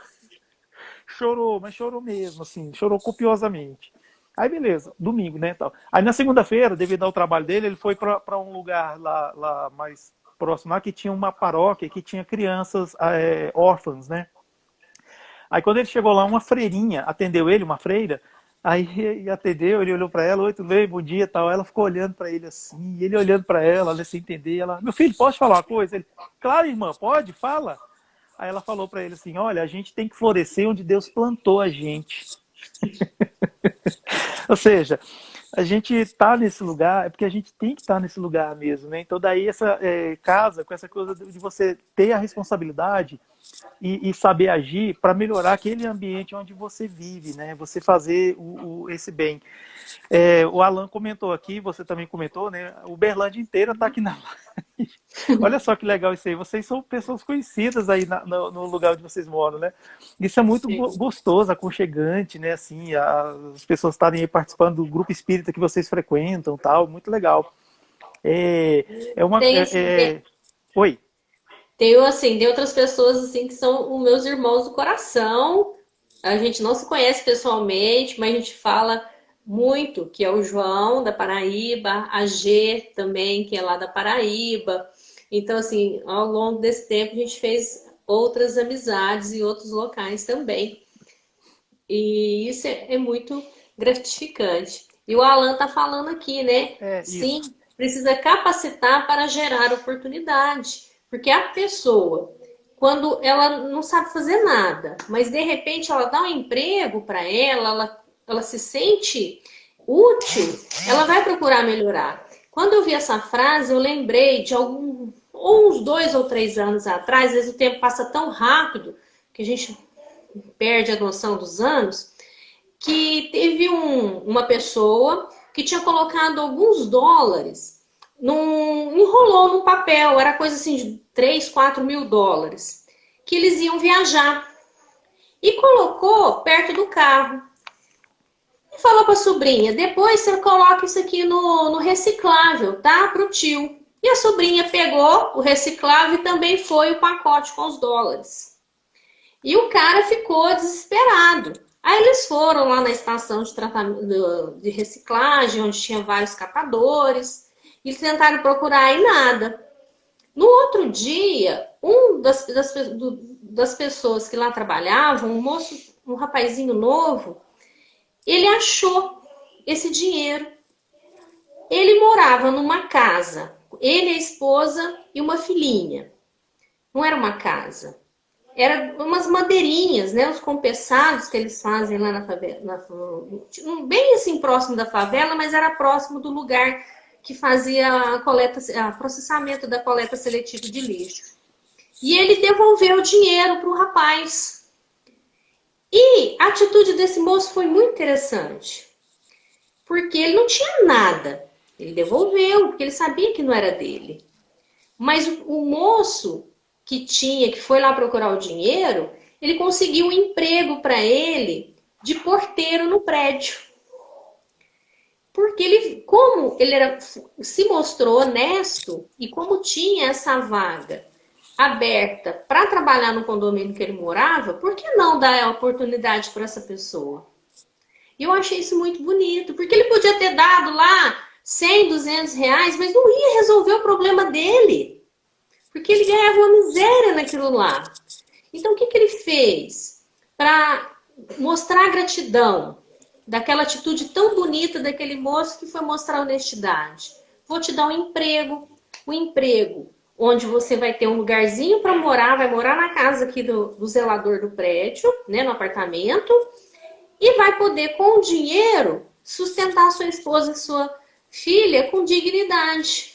Chorou, mas chorou mesmo, assim, chorou copiosamente. Aí beleza, domingo, né, tal. Aí na segunda-feira, devido ao trabalho dele, ele foi para um lugar lá mais próximo, lá que tinha uma paróquia que tinha crianças órfãs, né? Aí quando ele chegou lá, uma freirinha atendeu ele, uma freira, aí atendeu, ele olhou para ela, oi, tudo bem, bom dia, tal. Ela ficou olhando para ele assim, e ele olhando para ela, sem entender, ela, meu filho, posso falar uma coisa? Ele, claro, irmã, pode, fala. Aí ela falou para ele assim, olha, a gente tem que florescer onde Deus plantou a gente. Ou seja, a gente está nesse lugar, é porque a gente tem que estar nesse lugar mesmo, né? Então daí essa casa com essa coisa de você ter a responsabilidade e saber agir para melhorar aquele ambiente onde você vive, né? Você fazer esse bem. O Alan comentou aqui, você também comentou, né? O Uberlândia inteira está aqui na live. Olha só que legal isso aí. Vocês são pessoas conhecidas aí no lugar onde vocês moram, né? Isso é muito gostoso, aconchegante, né? Assim, as pessoas estarem aí participando do grupo espírita que vocês frequentam, tal, muito legal. Oi. Tem outras pessoas assim que são os meus irmãos do coração. A gente não se conhece pessoalmente, mas a gente fala muito, que é o João da Paraíba, a G também, que é lá da Paraíba. Então, assim, ao longo desse tempo a gente fez outras amizades em outros locais também. E isso é muito gratificante. E o Alan está falando aqui, né? Sim, precisa capacitar para gerar oportunidade. Porque a pessoa quando ela não sabe fazer nada, mas de repente ela dá um emprego para ela se sente útil, ela vai procurar melhorar. Quando eu vi essa frase, eu lembrei de uns 2 ou 3 anos atrás, às vezes o tempo passa tão rápido que a gente perde a noção dos anos, que teve uma pessoa que tinha colocado alguns dólares, enrolou num papel, era coisa assim de 3, 4 mil dólares, que eles iam viajar. E colocou perto do carro. E falou para a sobrinha, depois você coloca isso aqui no reciclável, tá? Pro tio. E a sobrinha pegou o reciclável e também foi o pacote com os dólares. E o cara ficou desesperado. Aí eles foram lá na estação de tratamento de reciclagem, onde tinha vários catadores, e tentaram procurar e nada. No outro dia, das pessoas que lá trabalhavam, um rapazinho novo, ele achou esse dinheiro. Ele morava numa casa, ele, a esposa e uma filhinha. Não era uma casa. Eram umas madeirinhas, né? Os compensados que eles fazem lá na favela. Bem assim, próximo da favela, mas era próximo do lugar que fazia processamento da coleta seletiva de lixo. E ele devolveu o dinheiro para o rapaz. E a atitude desse moço foi muito interessante. Porque ele não tinha nada. Ele devolveu, porque ele sabia que não era dele. Mas o moço que foi lá procurar o dinheiro, ele conseguiu um emprego para ele de porteiro no prédio. Porque como ele se mostrou honesto e como tinha essa vaga aberta para trabalhar no condomínio que ele morava, por que não dar a oportunidade para essa pessoa? E eu achei isso muito bonito, porque ele podia ter dado lá 100, 200 reais, mas não ia resolver o problema dele. Porque ele ganhava uma miséria naquilo lá. Então, o que ele fez? Para mostrar a gratidão daquela atitude tão bonita daquele moço que foi mostrar honestidade. Vou te dar um emprego onde você vai ter um lugarzinho para morar, vai morar na casa aqui do zelador do prédio, né, no apartamento, e vai poder, com o dinheiro, sustentar sua esposa e sua filha com dignidade.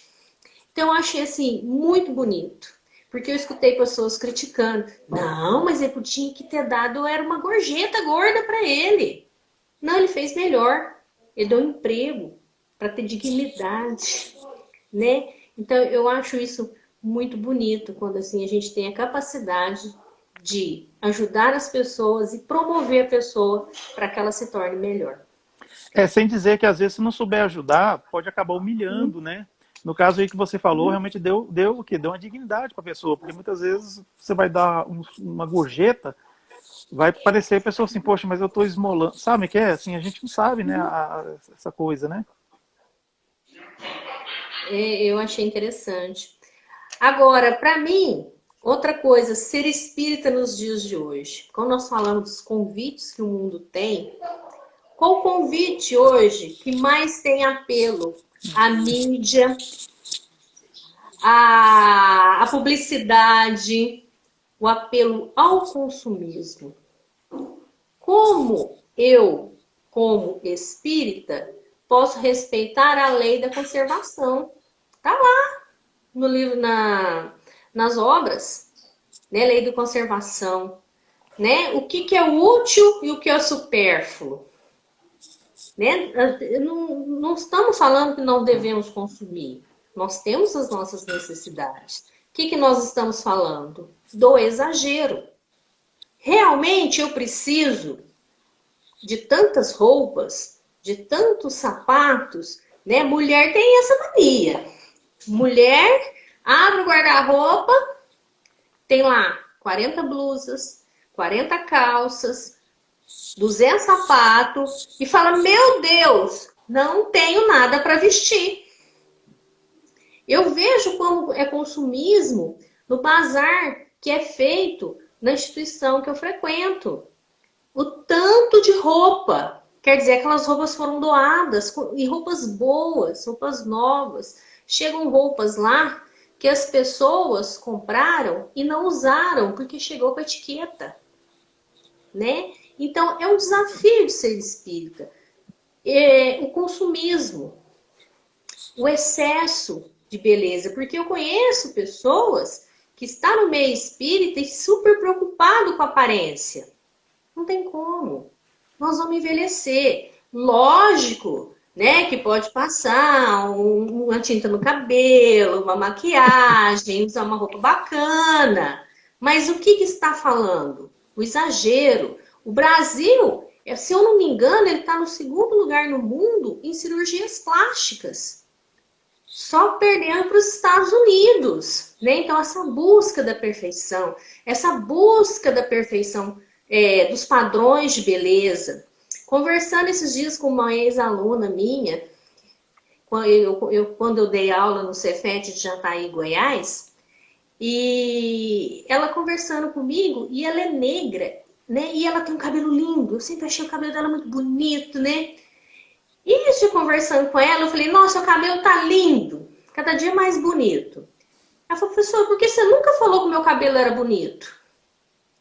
Então, eu achei, assim, muito bonito. Porque eu escutei pessoas criticando. Não, mas ele tinha que ter dado, era uma gorjeta gorda para ele. Não, ele fez melhor. Ele deu um emprego para ter dignidade, né? Então, eu acho isso muito bonito, quando assim a gente tem a capacidade de ajudar as pessoas e promover a pessoa para que ela se torne melhor. Sem dizer que às vezes se não souber ajudar, pode acabar humilhando, né? No caso aí que você falou, realmente deu o quê? Deu uma dignidade para a pessoa, porque muitas vezes você vai dar uma gorjeta, vai parecer a pessoa assim, poxa, mas eu estou esmolando. Sabe o que é? Assim, a gente não sabe, né, essa coisa, né? Eu achei interessante. Agora, para mim, outra coisa, ser espírita nos dias de hoje. Quando nós falamos dos convites que o mundo tem, qual convite hoje que mais tem apelo? A mídia, a publicidade, o apelo ao consumismo. Como eu, como espírita, posso respeitar a lei da conservação? Está lá no livro, nas obras, né? Lei da conservação. Né? O que é útil e o que é supérfluo. Né? Não estamos falando que não devemos consumir. Nós temos as nossas necessidades. O que nós estamos falando? Do exagero. Realmente eu preciso de tantas roupas, de tantos sapatos, né? Mulher tem essa mania. Mulher abre o guarda-roupa, tem lá 40 blusas, 40 calças, 200 sapatos e fala, meu Deus, não tenho nada para vestir. Eu vejo como é consumismo no bazar que é feito na instituição que eu frequento. O tanto de roupa, quer dizer, aquelas roupas foram doadas, e roupas boas, roupas novas. Chegam roupas lá que as pessoas compraram e não usaram porque chegou com a etiqueta, né? Então, é um desafio de ser espírita. O consumismo, o excesso de beleza, porque eu conheço pessoas que estão no meio espírita e super preocupado com a aparência. Não tem como. Nós vamos envelhecer. Lógico, né, que pode passar uma tinta no cabelo, uma maquiagem, usar uma roupa bacana. Mas o que está falando? O exagero. O Brasil, se eu não me engano, ele está no segundo lugar no mundo em cirurgias plásticas. Só perdendo para os Estados Unidos, né? Então, essa busca da perfeição dos padrões de beleza. Conversando esses dias com uma ex-aluna minha, quando eu dei aula no Cefet de Jataí, Goiás, e ela conversando comigo, e ela é negra, né? E ela tem um cabelo lindo, eu sempre achei o cabelo dela muito bonito, né? E isso, conversando com ela, eu falei, nossa, o cabelo tá lindo, cada dia mais bonito. Ela falou, professor, por que você nunca falou que o meu cabelo era bonito?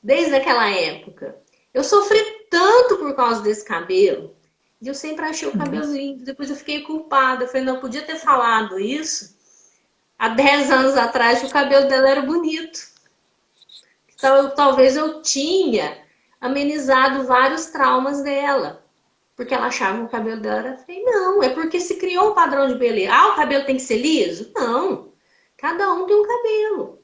Desde aquela época. Eu sofri tanto por causa desse cabelo. E eu sempre achei o cabelo lindo. Depois eu fiquei culpada. Eu falei, não, eu podia ter falado isso há 10 anos atrás, que o cabelo dela era bonito. Então, talvez eu tinha amenizado vários traumas dela. Porque ela achava que o cabelo dela era feio. Não, é porque se criou um padrão de beleza. Ah, o cabelo tem que ser liso? Não. Cada um tem um cabelo.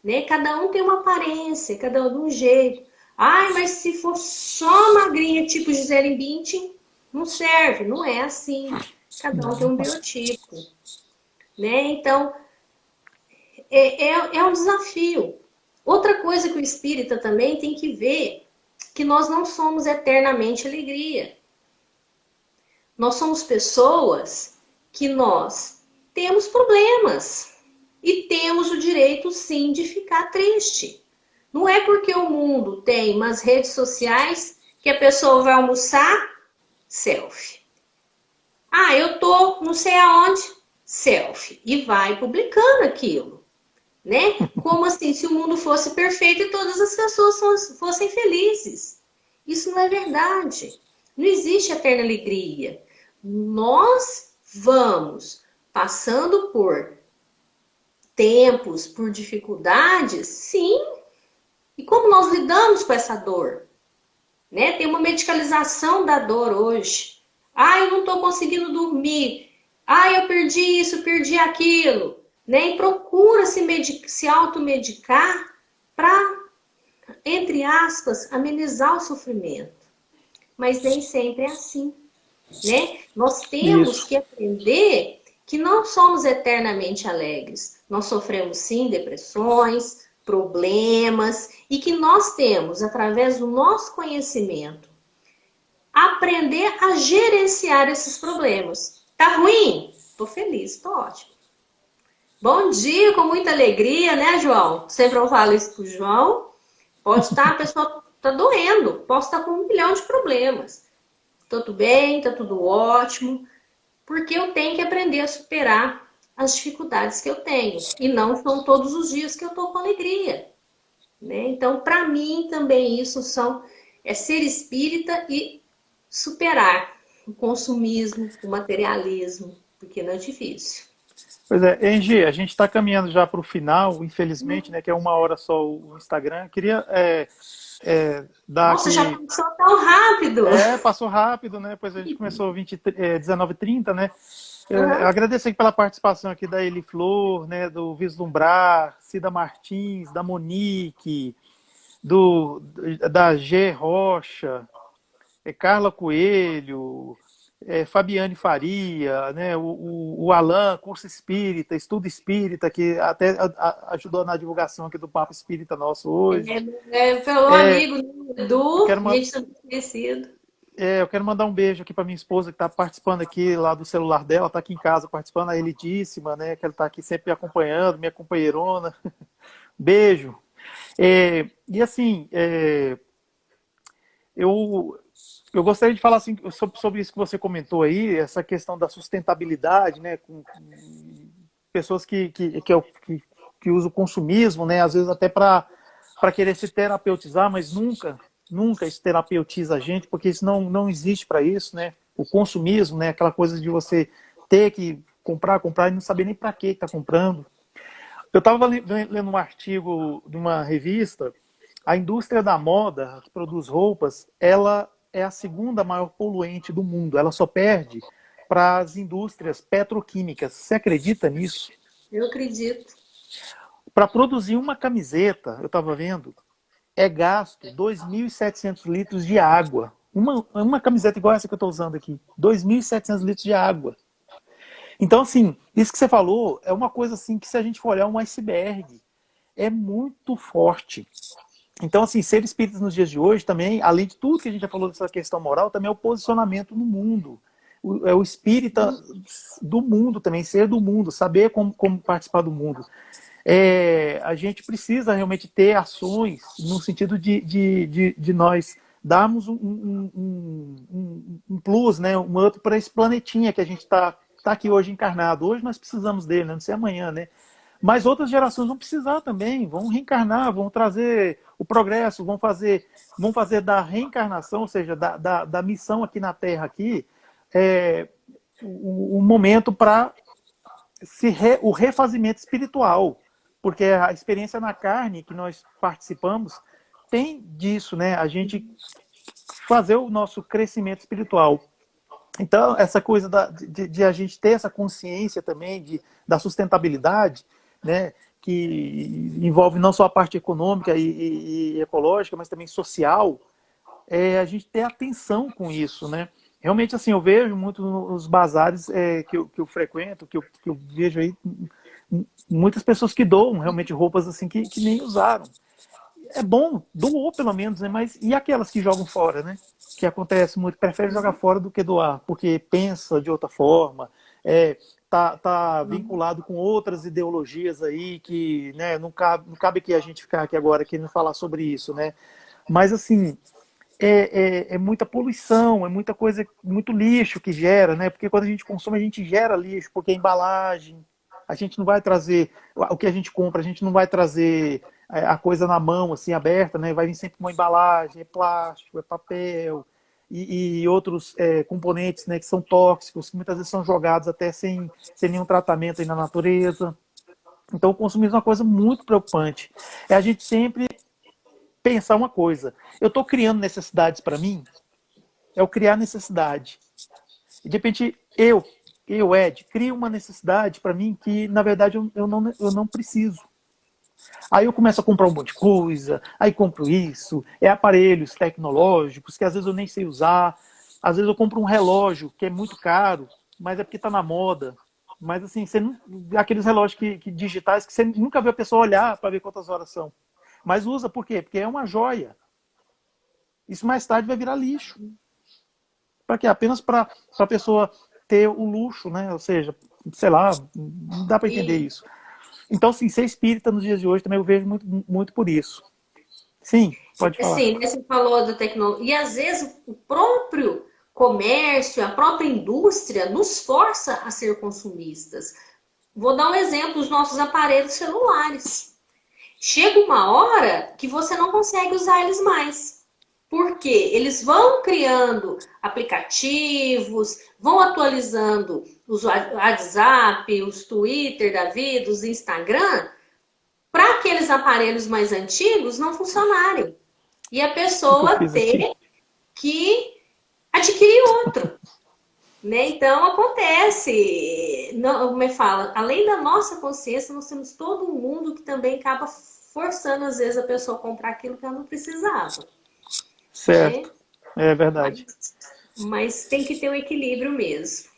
Né? Cada um tem uma aparência, cada um de um jeito. Ai, mas se for só magrinha, tipo Gisele Bündchen, não serve, não é assim. Cada um tem um biotipo. Né? Então, é um desafio. Outra coisa que o espírita também tem que ver, que nós não somos eternamente alegria. Nós somos pessoas que nós temos problemas. E temos o direito, sim, de ficar triste. Não é porque o mundo tem umas redes sociais que a pessoa vai almoçar, selfie. Ah, eu tô não sei aonde, selfie. E vai publicando aquilo, né? Como assim, se o mundo fosse perfeito e todas as pessoas fossem felizes. Isso não é verdade. Não existe eterna alegria. Nós vamos passando por tempos, por dificuldades, sim. E como nós lidamos com essa dor? Né? Tem uma medicalização da dor hoje. Ah, eu não estou conseguindo dormir. Ah, eu perdi isso, perdi aquilo. Né? E procura se automedicar para, entre aspas, amenizar o sofrimento. Mas nem sempre é assim. Né? Nós temos que aprender que não somos eternamente alegres. Nós sofremos, sim, depressões, problemas, e que nós temos, através do nosso conhecimento, aprender a gerenciar esses problemas. Tá ruim? Tô feliz, tô ótimo. Bom dia, com muita alegria, né, João? Sempre eu falo isso pro João. Pode estar, a pessoa tá doendo, posso estar com 1 milhão de problemas. Tá tudo bem, tá tudo ótimo, porque eu tenho que aprender a superar as dificuldades que eu tenho. E não são todos os dias que eu tô com alegria. Né? Então, para mim, também isso é ser espírita e superar o consumismo, o materialismo, porque não é difícil. Pois é, Engie, a gente está caminhando já para o final, infelizmente, né, que é 1 hora só o Instagram. Queria dar Nossa, já aqui. passou tão rápido! Passou rápido, né? Pois a gente começou 19h30, né? Uhum. Agradeço aqui pela participação aqui da Eli Flor, né, do Vislumbrar, Cida Martins, da Monique, da G Rocha, Carla Coelho, Fabiane Faria, né, o Alan, curso espírita, estudo espírita, que até ajudou na divulgação aqui do Papo Espírita nosso hoje. Pelo amigo Edu, a uma, gente está conhecido. eu quero mandar um beijo aqui para minha esposa que está participando aqui lá do celular dela, está aqui em casa participando, a Elidíssima, né, que ela está aqui sempre me acompanhando, minha companheirona. Beijo. E assim, eu gostaria de falar assim, sobre isso que você comentou aí, essa questão da sustentabilidade, né, pessoas que usam o consumismo, né? Às vezes até para querer se terapeutizar, mas nunca isso terapeutiza a gente, porque isso não existe para isso, né? O consumismo, né? Aquela coisa de você ter que comprar e não saber nem para que está comprando. Eu estava lendo um artigo de uma revista. A indústria da moda, que produz roupas, ela é a segunda maior poluente do mundo. Ela só perde para as indústrias petroquímicas. Você acredita nisso? Eu acredito. Para produzir uma camiseta, eu estava vendo, é gasto 2.700 litros de água. Uma camiseta igual essa que eu estou usando aqui. 2.700 litros de água. Então, assim, isso que você falou é uma coisa assim que, se a gente for olhar um iceberg, é muito forte. Então, assim, ser espírita nos dias de hoje também, além de tudo que a gente já falou dessa questão moral, também é o posicionamento no mundo. É o espírita do mundo também, ser do mundo, saber como participar do mundo. A gente precisa realmente ter ações no sentido de nós darmos um plus, né, um up para esse planetinha que a gente está aqui hoje encarnado. Hoje nós precisamos dele, né, não sei amanhã, né? Mas outras gerações vão precisar também, vão reencarnar, vão trazer o progresso, vão fazer da reencarnação, ou seja, da missão aqui na Terra, aqui, o momento para o refazimento espiritual. Porque a experiência na carne que nós participamos tem disso, né? A gente fazer o nosso crescimento espiritual. Então, essa coisa de a gente ter essa consciência também da sustentabilidade, né, que envolve não só a parte econômica e ecológica, mas também social, a gente ter atenção com isso, né? Realmente, assim, eu vejo muito nos bazares que eu frequento, que eu vejo aí, muitas pessoas que doam realmente roupas assim que nem usaram. É bom, doou pelo menos, né? Mas e aquelas que jogam fora, né? Que acontece muito, prefere jogar fora do que doar, porque pensa de outra forma, tá vinculado com outras ideologias aí que, né, não cabe aqui a gente ficar aqui agora querendo falar sobre isso, né? Mas assim, é muita poluição, é muita coisa, muito lixo que gera, né? Porque quando a gente consome, a gente gera lixo, porque a embalagem, a gente não vai trazer o que a gente compra, a gente não vai trazer a coisa na mão, assim, aberta, né? Vai vir sempre uma embalagem, é plástico, é papel e outros componentes, né, que são tóxicos, que muitas vezes são jogados até sem nenhum tratamento aí na natureza. Então o consumismo é uma coisa muito preocupante. É a gente sempre pensar uma coisa: eu estou criando necessidades para mim? É o criar necessidade. E de repente Ed, crio uma necessidade para mim que, na verdade, eu não preciso. Aí eu começo a comprar um monte de coisa, aí compro isso, aparelhos tecnológicos que às vezes eu nem sei usar, às vezes eu compro um relógio que é muito caro, mas é porque está na moda. Mas assim, aqueles relógios digitais que você nunca vê a pessoa olhar para ver quantas horas são. Mas usa por quê? Porque é uma joia. Isso mais tarde vai virar lixo. Para quê? Apenas para a pessoa ter o luxo, né? Ou seja, sei lá, não dá para entender isso. Então, assim, ser espírita nos dias de hoje também eu vejo muito, muito por isso. Sim, pode falar. Sim, você falou da tecnologia. E às vezes o próprio comércio, a própria indústria nos força a ser consumistas. Vou dar um exemplo dos nossos aparelhos celulares. Chega uma hora que você não consegue usar eles mais. Por quê? Eles vão criando aplicativos, vão atualizando os WhatsApp, os Twitter da vida, os Instagram, para aqueles aparelhos mais antigos não funcionarem. E a pessoa ter que adquirir outro. Né? Então acontece, não, como é que fala, além da nossa consciência, nós temos todo um mundo que também acaba forçando às vezes a pessoa a comprar aquilo que ela não precisava. Certo, né? É verdade. Mas tem que ter um equilíbrio mesmo.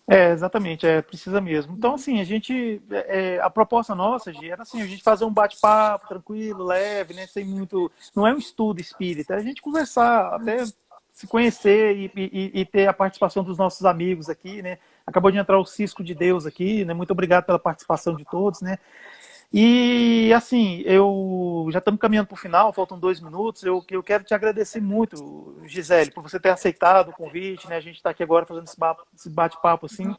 Exatamente, precisa mesmo. Então, assim, a proposta nossa, Gi, era assim, a gente fazer um bate-papo tranquilo, leve, né, sem muito, não é um estudo espírita, é a gente conversar, até se conhecer e ter a participação dos nossos amigos aqui, né. Acabou de entrar o Cisco de Deus aqui, né, muito obrigado pela participação de todos, né. E, assim, já estamos caminhando para o final, faltam 2 minutos. Eu quero te agradecer muito, Gisele, por você ter aceitado o convite, né? A gente está aqui agora fazendo esse bate-papo, assim,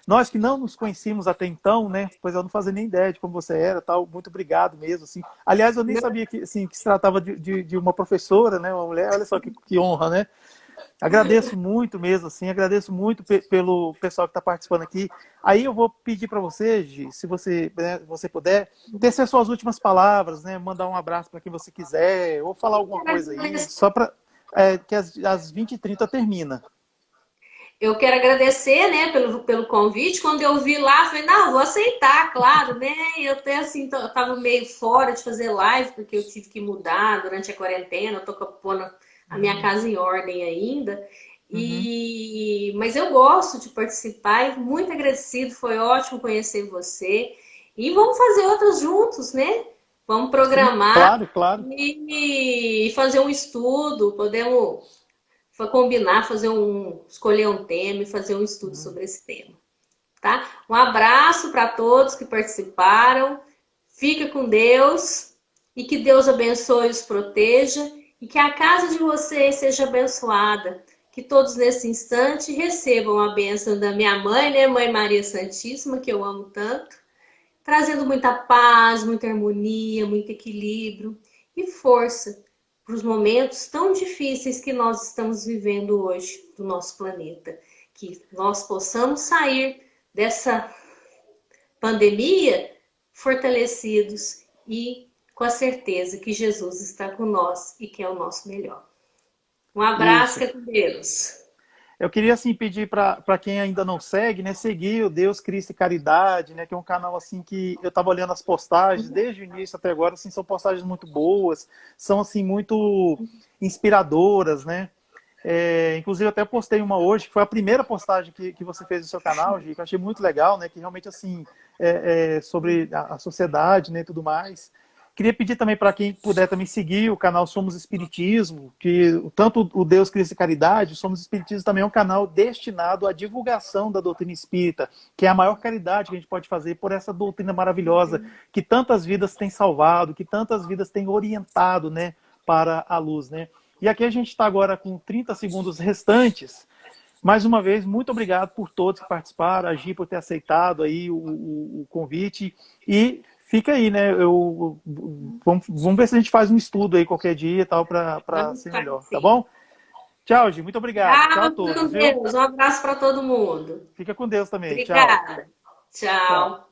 nós que não nos conhecíamos até então, né? Pois eu não fazia nem ideia de como você era, tal. Muito obrigado mesmo, assim. Aliás, eu nem sabia que, assim, que se tratava de uma professora, né? Uma mulher. Olha só que honra, né? Agradeço muito mesmo, assim, agradeço muito pelo pessoal que está participando aqui. Aí eu vou pedir para você, Gi, se você, né, você puder, tecer suas últimas palavras, né, mandar um abraço para quem você quiser, ou falar alguma coisa aí, só para que às 20h30 termina. Eu quero agradecer, né, pelo convite. Quando eu vi lá, falei, não, vou aceitar, claro, né? Eu até assim, tava meio fora de fazer live, porque eu tive que mudar durante a quarentena, eu tô pondo a minha casa em ordem ainda. Uhum. Mas eu gosto de participar e muito agradecido, foi ótimo conhecer você. E vamos fazer outras juntos, né? Vamos Sim, programar claro, claro. e fazer um estudo, podemos combinar, escolher um tema e fazer um estudo sobre esse tema, tá? Um abraço para todos que participaram. Fica com Deus e que Deus abençoe e os proteja e que a casa de vocês seja abençoada. Que todos nesse instante recebam a bênção da minha mãe, né, Mãe Maria Santíssima, que eu amo tanto, trazendo muita paz, muita harmonia, muito equilíbrio e força para os momentos tão difíceis que nós estamos vivendo hoje do nosso planeta. Que nós possamos sair dessa pandemia fortalecidos e com a certeza que Jesus está com nós e que é o nosso melhor. Um abraço, Isso. fica com Deus. Eu queria assim pedir para quem ainda não segue, né, seguir o Deus Cristo e Caridade, né, que é um canal assim que eu estava olhando as postagens desde o início até agora, assim, são postagens muito boas, são assim muito inspiradoras, né? Inclusive até postei uma hoje, que foi a primeira postagem que você fez no seu canal, Gi, que eu achei muito legal, né? Que realmente assim sobre a sociedade, né, e tudo mais. Queria pedir também para quem puder também seguir o canal Somos Espiritismo, que tanto o Deus Cristo e Caridade, Somos Espiritismo também é um canal destinado à divulgação da doutrina espírita, que é a maior caridade que a gente pode fazer por essa doutrina maravilhosa, que tantas vidas tem salvado, que tantas vidas tem orientado, né, para a luz, né? E aqui a gente está agora com 30 segundos restantes. Mais uma vez, muito obrigado por todos que participaram, a Gi por ter aceitado aí o convite. E fica aí, né? Vamos ver se a gente faz um estudo aí qualquer dia e tal para ser melhor, tá bom? Tchau, Gi, muito obrigado. Tchau a Tchau, fica com todos, viu? Deus. Um abraço para todo mundo. Fica com Deus também. Tchau. Obrigada. Tchau. Tchau.